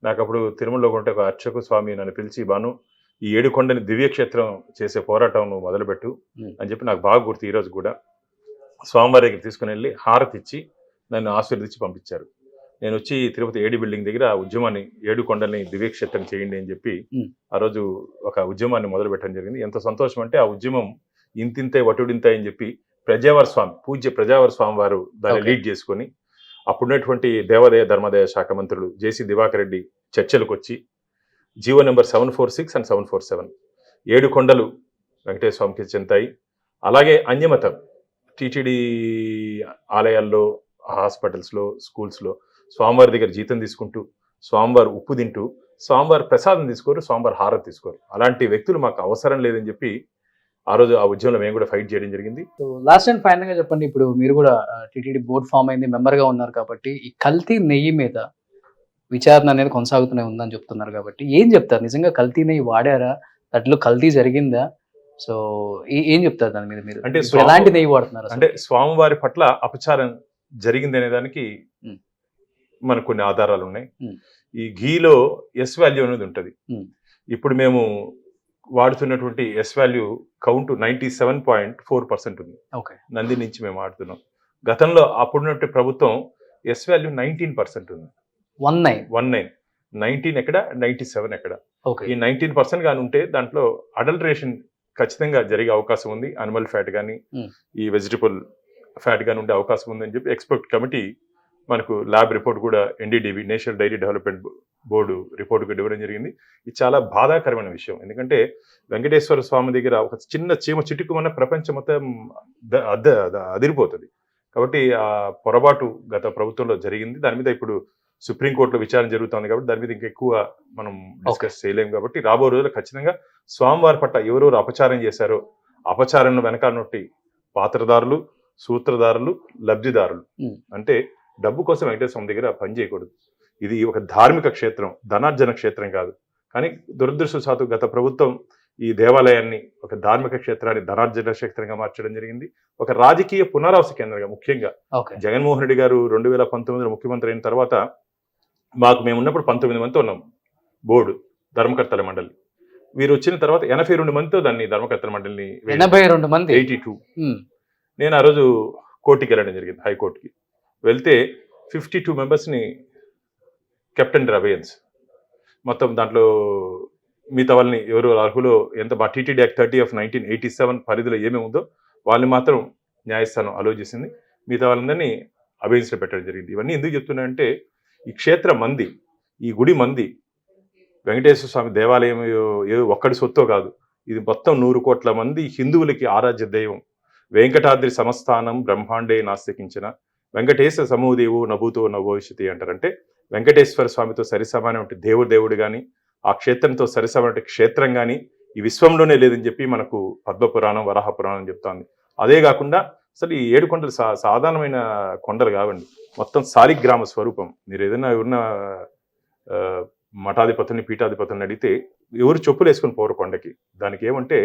నాకు అప్పుడు తిరుమలలో ఉంటే ఒక అర్చక స్వామి నన్ను పిలిచి, బాను ఈ 7 కొండని దివ్యక్షేత్రం చేసే పోరాటం నువ్వు మొదలుపెట్టు అని చెప్పి నాకు బాగా గుర్తు. ఈరోజు కూడా స్వామివారి దగ్గర తీసుకుని వెళ్ళి హారతి ఇచ్చి నన్ను ఆశీర్వదించి పంపించారు. నేను వచ్చి తిరుపతి ఏడి బిల్డింగ్ దగ్గర ఆ ఉద్యమాన్ని 7 కొండల్ని దివ్యక్షేత్రం చేయండి అని చెప్పి ఆ రోజు ఒక ఉద్యమాన్ని మొదలు పెట్టడం జరిగింది. ఎంత సంతోషం అంటే ఆ ఉద్యమం ఇంతింతే వటుడింతే అని చెప్పి ప్రజావర స్వామి, పూజ్య ప్రజావర స్వామి వారు దాన్ని లీడ్ చేసుకొని అప్పుడున్నటువంటి దేవాదాయ ధర్మాదాయ శాఖ మంత్రులు జేసీ దివాకర్ రెడ్డి చర్చలకు వచ్చి జీవో నెంబర్ 746 and 747 7 కొండలు వెంకటేశ్వర స్వామికి చెందాయి. అలాగే అన్యమతం టీటీడీ ఆలయాల్లో, హాస్పిటల్స్లో, స్కూల్స్లో స్వామివారి దగ్గర జీతం తీసుకుంటూ, స్వామివారు ఉప్పు తింటూ, స్వామివారి ప్రసాదం తీసుకోరు, స్వామివారి హారతి తీసుకోరు. అలాంటి వ్యక్తులు మాకు అవసరం లేదని చెప్పి ఆ రోజు ఆ ఉద్యమంలో మేము కూడా ఫైట్ చేయడం జరిగింది. సో లాస్ట్ అండ్ ఫైనల్ గా చెప్పండి, ఇప్పుడు మీరు కూడా టీటీడీ బోర్డ్ ఫామ్ అయింది, మెంబర్గా ఉన్నారు కాబట్టి ఈ కల్తీ నెయ్యి మీద విచారణ అనేది కొనసాగుతూనే ఉందని చెప్తున్నారు కాబట్టి ఏం చెప్తారు? నిజంగా కల్తీ నెయ్యి వాడారా? దాంట్లో కల్తీ జరిగిందా? సో ఏం చెప్తారు దాని మీద? మీరు అంటే ఎలాంటి నెయ్యి వాడుతున్నారు? అంటే స్వామివారి పట్ల అపచారం జరిగింది అనే దానికి మనకు కొన్ని ఆధారాలు ఉన్నాయి. ఈ ఘీలో ఎస్ వాల్యూ అనేది ఉంటుంది. ఇప్పుడు మేము వాడుతున్నటువంటి ఎస్ వాల్యూ కౌంట్ 97.4% ఉంది. నంది నుంచి మేము వాడుతున్నాం. గతంలో అప్పుడున్నట్టు ప్రభుత్వం ఎస్ వాల్యూ 19% ఉంది. 19 ఎక్కడ, 97 ఎక్కడ? ఈ 19% కానీ ఉంటే దాంట్లో అడల్టరేషన్ ఖచ్చితంగా జరిగే అవకాశం ఉంది. అనిమల్ ఫ్యాట్ కానీ ఈ వెజిటబుల్ ఫ్యాట్ కానీ ఉండే అవకాశం ఉందని చెప్పి ఎక్స్పర్ట్ కమిటీ మనకు ల్యాబ్ రిపోర్ట్ కూడా NDDB national dairy development board report కూడా ఇవ్వడం జరిగింది. ఇది చాలా బాధాకరమైన విషయం. ఎందుకంటే వెంకటేశ్వర స్వామి దగ్గర ఒక చిన్న చీమ చిటుకుమన్న ప్రపంచం మొత్తం అదిరిపోతుంది. కాబట్టి ఆ పొరపాటు గత ప్రభుత్వంలో జరిగింది. దాని మీద ఇప్పుడు సుప్రీంకోర్టులో విచారణ జరుగుతుంది కాబట్టి దాని మీద ఇంకా ఎక్కువ మనం డిస్కస్ చేయలేము. కాబట్టి రాబో రోజుల్లో ఖచ్చితంగా స్వామివారి పట్ల ఎవరెవరు అపచారం చేశారో అపచారంలో వెనకాల నొట్టి పాత్రదారులు, సూత్రధారులు, లబ్ధిదారులు, అంటే డబ్బు కోసం వెంకటేశ్వర స్వామి దగ్గర పనిచేయకూడదు. ఇది ఒక ధార్మిక క్షేత్రం, ధనార్జన క్షేత్రం కాదు. కానీ దురదృష్టవశాత్తు గత ప్రభుత్వం ఈ దేవాలయాన్ని ఒక ధార్మిక క్షేత్రాన్ని ధనార్జన క్షేత్రంగా మార్చడం జరిగింది. ఒక రాజకీయ పునరావాస కేంద్రంగా, ముఖ్యంగా జగన్మోహన్ రెడ్డి గారు 2019లో ముఖ్యమంత్రి అయిన తర్వాత మేము ఉన్నప్పుడు 19 మందితో ఉన్నాం బోర్డు ధర్మకర్తల మండలి. వీరు వచ్చిన తర్వాత 82 మందితో దాన్ని ధర్మకర్తల మండలిని 82 మంది 82. నేను ఆ రోజు కోర్టుకి వెళ్ళడం జరిగింది, హైకోర్టుకి వెళ్తే 52 మెంబర్స్ని కెప్టెన్ అబయన్స్, మొత్తం దాంట్లో మిగతా వాళ్ళని ఎవరు అర్హులో ఎంత మా TTD Act 30 of 1987 పరిధిలో ఏమేమి ఉందో వాళ్ళని మాత్రం న్యాయస్థానం అలో చేసింది. మిగతా వాళ్ళందరినీ అబయన్స్లో పెట్టడం జరిగింది. ఇవన్నీ ఎందుకు చెప్తున్నానంటే ఈ క్షేత్ర మంది, ఈ గుడి మంది, వెంకటేశ్వర స్వామి దేవాలయం ఏ ఒక్కడి సొత్తో కాదు, ఇది మొత్తం 100 కోట్ల మంది హిందువులకి ఆరాధ్య దైవం. వెంకటాద్రి సమస్థానం బ్రహ్మాండే నాస్తికించిన వెంకటేశ్వర సమూహదేవు నభూతో నభవిష్యతి అంటారంటే వెంకటేశ్వర స్వామితో సరిసమానమైన దేవుడు కానీ ఆ క్షేత్రంతో సరిసమైన క్షేత్రం కానీ ఈ విశ్వంలోనే లేదని చెప్పి మనకు పద్మపురాణం, వరాహ పురాణం చెప్తోంది. అదే కాకుండా అసలు ఈ 7 కొండలు సాధారణమైన కొండలు కావండి, మొత్తం సాలిగ్రామ స్వరూపం. మీరు ఏదైనా ఉన్న మఠాధిపతుల్ని, పీఠాధిపతుల్ని అడిగితే ఎవరు చెప్పులు వేసుకుని పోరు కొండకి. దానికి ఏమంటే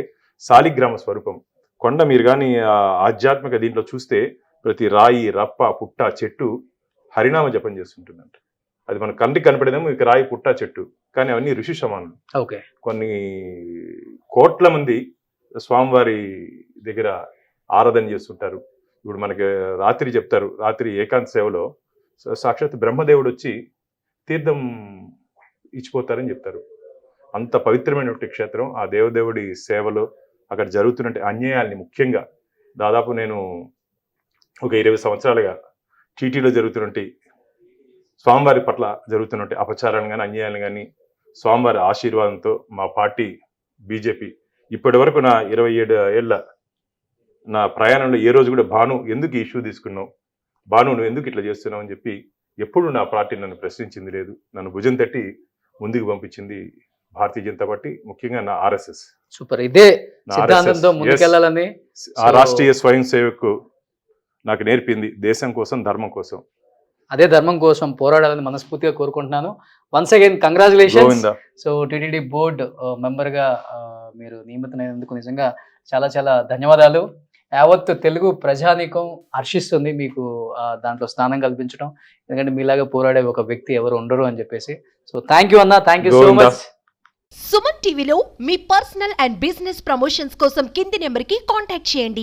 సాలిగ్రామ స్వరూపం. కొండ మీరు కానీ ఆధ్యాత్మిక దీంట్లో చూస్తే ప్రతి రాయి, రప్ప, పుట్ట, చెట్టు హరినామ జపం చేస్తుంటుందంట. అది మన కంటికి కనపడేదేమో ఇక రాయి, పుట్ట, చెట్టు, కానీ అవన్నీ ఋషి సమానులు. కొన్ని కోట్ల మంది స్వామివారి దగ్గర ఆరాధన చేస్తుంటారు. ఇప్పుడు మనకి రాత్రి చెప్తారు, రాత్రి ఏకాంత సేవలో సాక్షాత్ బ్రహ్మదేవుడు వచ్చి తీర్థం ఇచ్చిపోతారని చెప్తారు. అంత పవిత్రమైనటువంటి క్షేత్రం. ఆ దేవదేవుడి సేవలో అక్కడ జరుగుతున్నట్టు అన్యాయాల్ని, ముఖ్యంగా దాదాపు నేను ఒక 20 సంవత్సరాలుగా టీటీలో జరుగుతున్నట్టు స్వామివారి పట్ల జరుగుతున్నట్టు అపచారాలను కానీ, అన్యాయాలను కానీ స్వామివారి ఆశీర్వాదంతో మా పార్టీ బీజేపీ ఇప్పటి వరకు నా 27 ఏళ్ల నా ప్రయాణంలో ఏ రోజు కూడా భాను ఎందుకు ఈ ఇష్యూ తీసుకున్నావు, భాను నువ్వు ఎందుకు ఇట్లా చేస్తున్నావు అని చెప్పి ఎప్పుడు నా పార్టీ నన్ను ప్రశ్నించింది లేదు. నన్ను భుజం తట్టి ముందుకు పంపించింది భారతీయ జనతా పార్టీ, ముఖ్యంగా నా RSS. సూపర్. ఇదే సిద్ధాంతంతో ముందుకెళ్లాలని ఆ రాష్ట్రీయ స్వయం సేవకు నాకు నేర్పింది దేశం కోసం, ధర్మం కోసం. అదే ధర్మం కోసం పోరాడాలని మనస్ఫూర్తిగా కోరుకుంటున్నాను. Once again congratulations. So TTD board మెంబర్గా మీరు నియమితులైనందుకు నిజంగా చాలా చాలా ధన్యవాదాలు. యావత్ తెలుగు ప్రజానీకం హర్షిస్తుంది మీకు దాంట్లో స్థానం కల్పించడం. ఎందుకంటే మీలాగా పోరాడే ఒక వ్యక్తి ఎవరు ఉండరు అని చెప్పేసి. సో థ్యాంక్ యూ అన్న, thank you so much. Suman టీవీలో మీ పర్సనల్ అండ్ బిజినెస్ ప్రమోషన్స్ కోసం కింది నెంబర్కి కాంటాక్ట్ చేయండి.